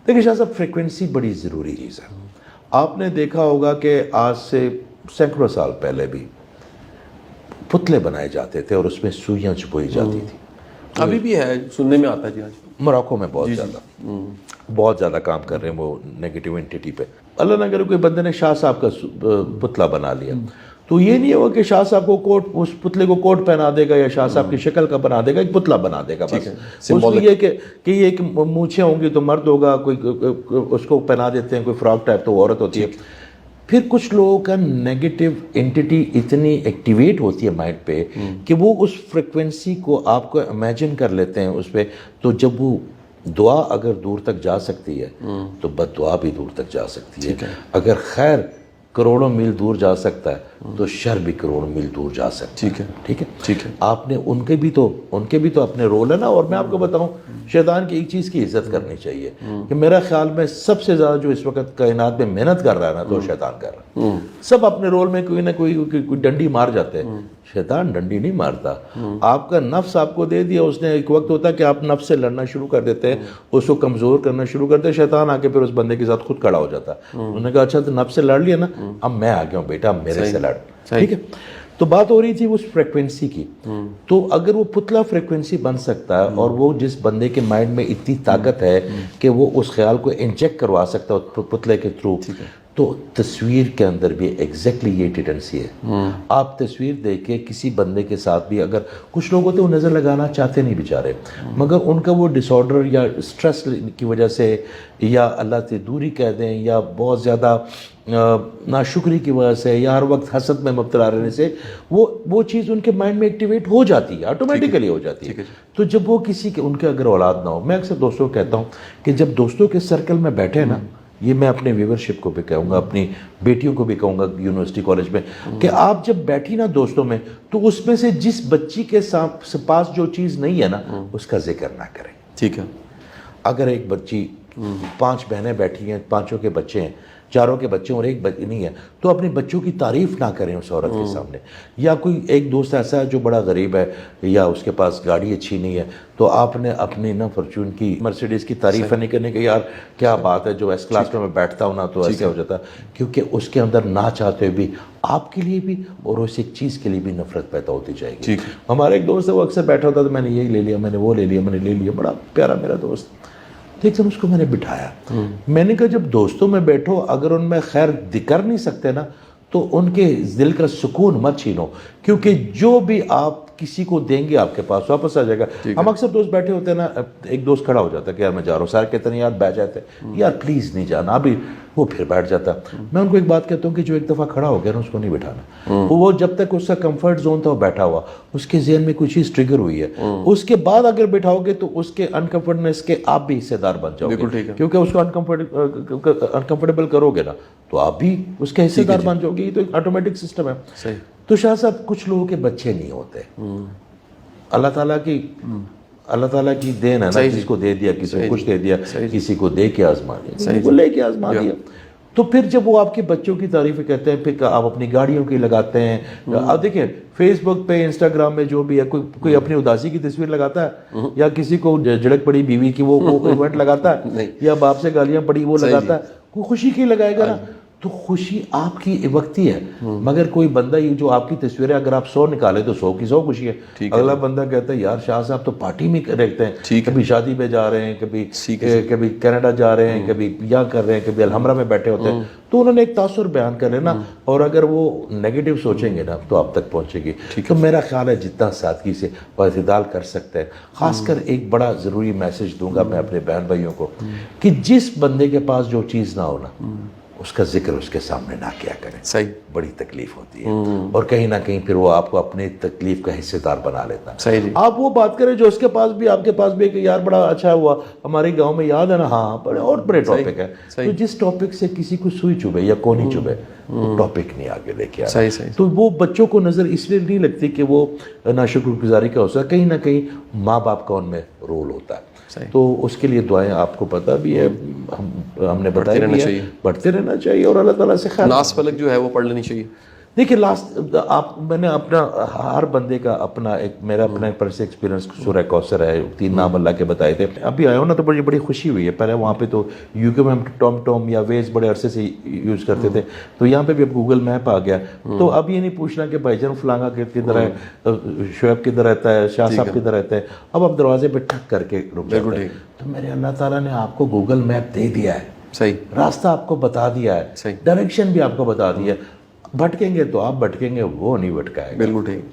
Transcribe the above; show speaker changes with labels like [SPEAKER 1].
[SPEAKER 1] دیکھیں شاہ صاحب فریکوینسی بڑی ضروری چیز ہے. آپ نے دیکھا ہوگا کہ آج سے سینکڑوں سال پہلے بھی پتلے بنائے جاتے تھے اور اس میں سوئیاں چھپوئی جاتی تھی.
[SPEAKER 2] ابھی بھی ہے, سننے میں آتا ہے جی. آج
[SPEAKER 1] موراکو میں بہت زیادہ کام کر رہے ہیں وہ نیگیٹو انٹیٹی پہ. اللہ نہ کرے کوئی بندے نے شاہ صاحب کا پتلا بنا لیا تو یہ نہیں ہوگا کہ شاہ صاحب کو کوٹ, اس پتلے کو کوٹ پہنا دے گا یا شاہ صاحب کی شکل کا بنا دے گا, ایک پتلا بنا دے گا بس. اس میں یہ کہ یہ کہ مونچھیں ہوں گی تو مرد ہوگا, کوئی اس کو پہنا دیتے ہیں, کوئی فراک ٹائپ تو عورت ہوتی ہے. پھر کچھ لوگوں کا نیگیٹو انٹیٹی اتنی ایکٹیویٹ ہوتی ہے مائنڈ پہ کہ وہ اس فریکوینسی کو آپ کو امیجن کر لیتے ہیں اس پہ. تو جب وہ دعا اگر دور تک جا سکتی ہے تو بد دعا بھی دور تک جا سکتی ہے. اگر خیر کروڑوں میل دور جا سکتا ہے تو شر بھی کروڑوں میل دور جا سکتا ہے. ٹھیک ہے. آپ نے ان کے بھی تو اپنے رول ہے نا. اور میں آپ کو بتاؤں, شیطان کی ایک چیز کی عزت کرنی چاہیے کہ میرا خیال میں سب سے زیادہ جو اس وقت کائنات میں محنت کر رہا ہے نا تو شیطان کر رہا ہے. سب اپنے رول میں کوئی نہ کوئی ڈنڈی مار جاتے ہیں. شیطان ڈنڈی نہیں مارتا. آپ کا نفس آپ کو دے دیا اس نے, ایک وقت ہوتا ہے کہ آپ نفس سے لڑنا شروع کر دیتے ہیں, اس کو کمزور کرنا شروع کرتے ہیں. شیطان آ کے پھر اس بندے کے ساتھ خود کھڑا ہو جاتا ہے. انہوں نے کہا اچھا تو نفس سے لڑ لیا نا, اب میں آ گیا ہوں بیٹا, اب میرے سے لڑ. ٹھیک ہے. تو بات ہو رہی تھی اس فریکوینسی کی. تو اگر وہ پتلا فریکوینسی بن سکتا ہے اور وہ جس بندے کے مائنڈ میں اتنی طاقت ہے کہ وہ اس خیال کو انجیکٹ کروا سکتا ہے پتلے کے تھرو, تو تصویر کے اندر بھی ایگزیکٹلی یہ ٹینڈنسی ہے. آپ تصویر دیکھ کے کسی بندے کے ساتھ بھی, اگر کچھ لوگ ہوتے ہیں وہ نظر لگانا چاہتے نہیں بیچارے, مگر ان کا وہ ڈس آرڈر یا اسٹریس کی وجہ سے یا اللہ سے دوری کہہ دیں یا بہت زیادہ ناشکری کی وجہ سے یا ہر وقت حسد میں مبتلا رہنے سے وہ چیز ان کے مائنڈ میں ایکٹیویٹ ہو جاتی ہے, آٹومیٹیکلی ہو جاتی ہے. تو جب وہ کسی کے, ان کے اگر اولاد نہ ہو, میں اکثر دوستوں کو کہتا ہوں کہ جب دوستوں کے سرکل میں بیٹھے نا, یہ میں اپنے ویورشپ کو بھی کہوں گا, اپنی بیٹیوں کو بھی کہوں گا یونیورسٹی کالج میں, کہ آپ جب بیٹھی نا دوستوں میں تو اس میں سے جس بچی کے پاس جو چیز نہیں ہے نا اس کا ذکر نہ کریں.
[SPEAKER 2] ٹھیک ہے.
[SPEAKER 1] اگر ایک بچی, 5 بہنیں بیٹھی ہیں, 5 کے بچے ہیں, 4 کے بچے اور ایک بچی نہیں ہے, تو اپنے بچوں کی تعریف نہ کریں اس عورت کے سامنے. یا کوئی ایک دوست ایسا ہے جو بڑا غریب ہے یا اس کے پاس گاڑی اچھی نہیں ہے, تو آپ نے اپنی نا فارچون کی, مرسیڈیز کی تعریف نہیں کرنے کہ یار کیا بات ہے, جو ایس کلاس میں بیٹھتا ہوں نا تو ایسے ہو جاتا, کیونکہ اس کے اندر نہ چاہتے ہوئے بھی آپ کے لیے بھی اور اس ایک چیز کے لیے بھی نفرت پیدا ہوتی جائے گی. ہمارا ایک دوست ہے, وہ اکثر بیٹھا ہوتا تھا, میں نے یہی لے لیا, میں نے وہ لے لیا, میں نے لے لیا, بڑا پیارا میرا دوست. ایک دن اس کو میں نے بٹھایا, میں نے کہا جب دوستوں میں بیٹھو اگر ان میں خیر کر نہیں سکتے نا تو ان کے دل کا سکون مت چھینو, کیونکہ جو بھی آپ کسی کو دیں گے آپ کے پاس واپس آ جائے گا. ہم اکثر دوست بیٹھے ہوتے ہیں نا, ایک دوست کھڑا ہو جاتا ہے کہ یار میں جا رہا ہوں, سارے کہتے ہیں یار بیٹھ جاتے ہیں, یار پلیز نہیں جانا, ابھی وہ پھر بیٹھ جاتا. میں ان کو ایک بات کہتا ہوں کہ جو ایک دفعہ کھڑا ہو گیا نا اس کو نہیں بٹھانا. وہ جب تک اس کا کمفرٹ زون تھا وہ بیٹھا ہوا, اس کے ذہن میں کوئی چیز ٹریگر ہوئی ہے, اس کے بعد اگر بٹھاؤ گے تو اس کے انکمفرٹنس کے آپ بھی حصے دار بن جاؤ گے, کیونکہ اس کو انکمفرٹیبل کرو گے نا تو آپ بھی اس کے حصے دار بن جاؤ گے. یہ تو ایک آٹومیٹک سسٹم ہے. تو شاہ صاحب کچھ لوگوں کے بچے نہیں ہوتے, اللہ تعالیٰ کی دین ہے نا, جس کو دے دیا کسی کو کچھ دے دیا, کسی کو دے کے آزما دیا, وہ لے کے آزما دیا. تو پھر جب وہ آپ کے بچوں کی تعریفیں کہتے ہیں, پھر آپ اپنی گاڑیوں کی لگاتے ہیں. آپ دیکھیں فیس بک پہ, انسٹاگرام میں جو بھی ہے, کوئی اپنی اداسی کی تصویر لگاتا ہے, یا کسی کو جھڑک پڑی بیوی کی وہ ایونٹ لگاتا ہے, یا باپ سے گالیاں پڑی وہ لگاتا ہے. کوئی خوشی کی لگائے گا نا, تو خوشی آپ کی وقتی ہے. مگر کوئی بندہ یہ جو آپ کی تصویریں اگر آپ 100 نکالے تو 100 کی 100 خوشی ہے. اگلا بندہ کہتا ہے یار شاہ صاحب تو پارٹی میں رہتے ہیں, کبھی شادی پہ جا رہے ہیں, کبھی کینیڈا جا رہے ہیں, کبھی یا کر رہے ہیں, کبھی الحمرہ میں بیٹھے ہوتے ہیں. تو انہوں نے ایک تاثر بیان کر لینا, اور اگر وہ نیگیٹو سوچیں گے نا تو آپ تک پہنچے گی. تو میرا خیال ہے جتنا سادگی سے اعتدال کر سکتے ہیں. خاص کر ایک بڑا ضروری میسج دوں گا میں اپنے بہن بھائیوں کو, کہ جس بندے کے پاس جو چیز نہ ہونا اس کا ذکر اس کے سامنے نہ کیا کریں.
[SPEAKER 2] صحیح.
[SPEAKER 1] بڑی تکلیف ہوتی ہے, اور کہیں نہ کہیں پھر وہ آپ کو اپنی تکلیف کا حصے دار بنا لیتا ہے.
[SPEAKER 2] صحیح.
[SPEAKER 1] آپ وہ بات کریں جو اس کے پاس بھی آپ کے پاس بھی, کہ یار بڑا اچھا ہوا ہمارے گاؤں میں, یاد ہے نا, ہاں بڑے اور بڑے ٹاپک ہے. تو جس ٹاپک سے کسی کو سوئی چبھے یا کونی چبھے, وہ ٹاپک نہیں آگے لے کے آنا. تو وہ بچوں کو نظر اس لیے نہیں لگتی کہ وہ ناشکر گزاری کا ہوتا ہے, کہیں نہ کہیں ماں باپ کا ان میں رول ہوتا ہے. تو اس کے لیے دعائیں آپ کو پتہ بھی ہے, ہم نے بتایا بھی ہے, پڑھتے رہنا چاہیے, اور اللہ تعالیٰ سے خیر.
[SPEAKER 2] ناس فلک جو ہے وہ پڑھ لینی چاہیے.
[SPEAKER 1] دیکھیے لاسٹ میں نے اپنا ہر بندے کا اپنا میرا اپنا پرسنل ایکسپیرینس سورہ کوثر ہے، 3 نام اللہ کے بتائے تھے. ابھی آیا ہوں نا تو بڑی خوشی ہوئی ہے. پہلے وہاں پہ تو یو کے میں ہم ٹوم یا ویز بڑے عرصے سے یوز کرتے تھے، تو یہاں پہ بھی اب گوگل میپ آ گیا. تو اب یہ نہیں پوچھنا کہ بھائی جان فلاں کدھر ہے، شعیب کدھر رہتا ہے، شاہ صاحب کدھر رہتا ہے. اب آپ دروازے پہ ٹھک کر کے رک جاتے ہیں. تو میرے اللہ تعالیٰ نے آپ کو گوگل میپ دے دیا ہے،
[SPEAKER 2] صحیح
[SPEAKER 1] راستہ آپ کو بتا دیا ہے، ڈائریکشن بھی آپ کو بتا دیا ہے. بھٹکیں گے تو آپ بھٹکیں گے، وہ نہیں بھٹکائے گا.
[SPEAKER 2] بالکل ٹھیک.